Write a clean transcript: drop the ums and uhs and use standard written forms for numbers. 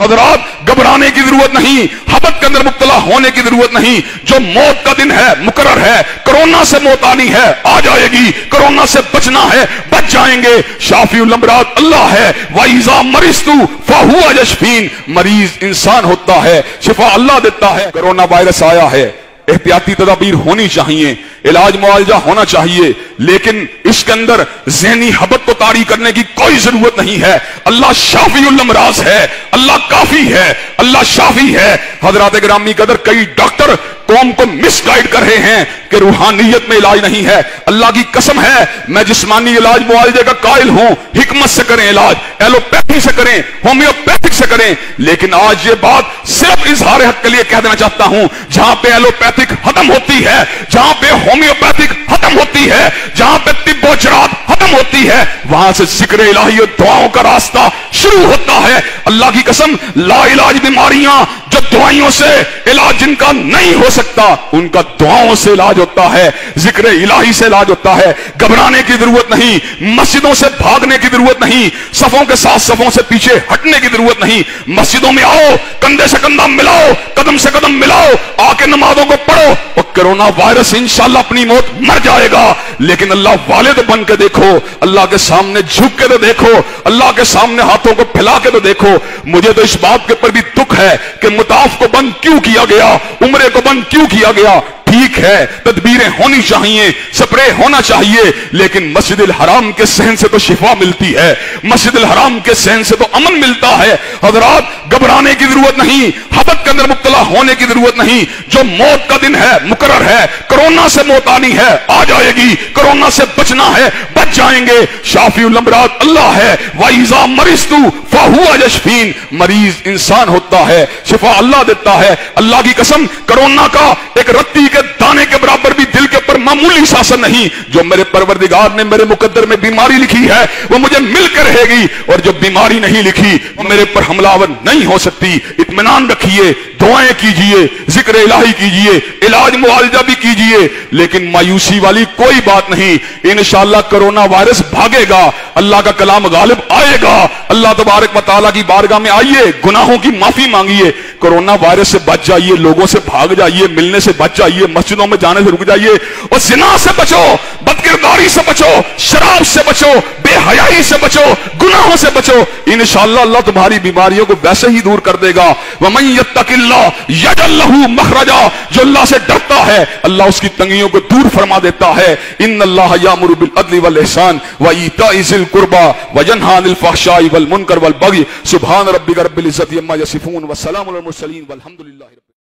हज़रात घबराने की जरूरत नहीं, हबत के अंदर मुब्तला होने की जरूरत नहीं। जो मौत का दिन है मुकर्रर है, कोरोना से मौत आनी है, आ जाएगी। कोरोना से बचना है, बच जाएंगे। शाफीउल अमराद अल्लाह है। वाइजा मरिस्तु फहुवा यशफीन, मरीज इंसान होता है, शिफा अल्लाह देता है। कोरोना वायरस आया है, एहतियाती तदाबीर होनी चाहिए, इलाज मुआवजा होना चाहिए, लेकिन इसके अंदर ज़हनी हबत को तारी करने की कोई जरूरत नहीं है। अल्लाह शाफीउल अमराज है, अल्लाह काफी है, अल्लाह शाफी है। हजरात गिरामी कदर, कई डॉक्टर कौम को मिसगाइड कर रहे हैं कि रूहानियत में इलाज नहीं है। अल्लाह की कसम है, मैं जिस्मानी इलाज मुआवजे का कायल हूं। हिकमत से करें इलाज, एलोपैथी से करें, होम्योपैथिक से करें। लेकिन आज ये बात सिर्फ इजहार हक के लिए कह देना चाहता हूं, जहां पे एलोपैथिक खत्म होती है, जहां पे होम्योपैथिक खत्म होती है, जहां पे तिब्बो जरात खत्म होती है, वहां से जिक्र इलाही और दुआओं का रास्ता शुरू होता है। अल्लाह की कसम, लाइलाज बीमारियां जो दवाइयों से इलाज जिनका नहीं हो सकता, उनका दुआओं से इलाज होता है, जिक्र इलाही से इलाज होता है। घबराने की जरूरत नहीं, मस्जिदों से भागने की जरूरत नहीं, सफों के साथ सफों से पीछे हटने की जरूरत नहीं। मस्जिदों में आओ, कंधे से कंधा मिलाओ, कदम से कदम मिलाओ, आके नमाजों को पढ़ो। और कोरोना वायरस इंशाल्लाह अपनी मौत मर जाएगा, लेकिन अल्लाह वाले तो बन के देखो, अल्लाह के सामने झुक के तो देखो, अल्लाह के सामने हाथों को फैला के तो देखो। मुझे तो इस बात के ऊपर भी दुख है कि मुताफ को बंद क्यों किया गया, उम्रे को बंद क्यों किया गया। ठीक है, तदबीरें होनी चाहिए, स्प्रे होना चाहिए, लेकिन मस्जिदुल हराम के सहन से तो शिफा मिलती है, मस्जिदुल हराम के सहन से तो अमन मिलता है। हजरात घबराने की जरूरत नहीं, हबत के अंदर मुब्तला होने की जरूरत नहीं। जो मौत का दिन है मुकर्रर है, कोरोना से मौत आनी है, आ जाएगी। कोरोना से बचना है, बच जाएंगे। शाफीउल अमराद अल्लाह है। वाइजा मरिस्तु फहुवा यशफीन, मरीज इंसान होता है, शिफा अल्लाह देता है। अल्लाह की कसम, कोरोना का एक रत्ती के दाने के बराबर भी दिल के ऊपर मामूली शासन नहीं। जो मेरे परवरदिगार ने मेरे मुकद्दर में बीमारी लिखी है, वो मुझे मिलकर रहेगी, और जो बीमारी नहीं लिखी वो मेरे पर हमलावर नहीं हो सकती। इत्मीनान रखिए, दुआएं कीजिए, जिक्र इलाही कीजिए, इलाज मुआवजा भी कीजिए, लेकिन मायूसी वाली कोई बात नहीं। इंशाअल्लाह कोरोना वायरस भागेगा, अल्लाह का कलाम गालिब आएगा। अल्लाह तबारक व तआला की बारगाह में आइए, गुनाहों की माफी मांगिए, कोरोना वायरस से बच जाइए, लोगों से भाग जाइए, मिलने से बच जाइए, मस्जिदों में जाने से रुक जाइए, और जिना से बचो, बदकिरदारी से बचो, शराब से बचो, बेहयाई से बचो, गुनाहों से बचो। इंशाअल्लाह अल्लाह तुम्हारी बीमारियों को वैसे ही दूर कर देगा। वमन यत्तकिल्लाह यजअल लहू मखरजा, जो अल्लाह से डरता है अल्लाह उसकी तंगियों को दूर फरमा देता है। इन्नल्लाह यामुरु बिल अदली वल इहसान व ईताइ ज़िल कुर्बा व यनहा अनिल फहशाइ वल मुनकर वल बगी। सुभान रब्बिका रब्बिल इज्जति अम्मा यसिफून व सलामुल मुरसलीन वल्हम्दुलिल्लाहि।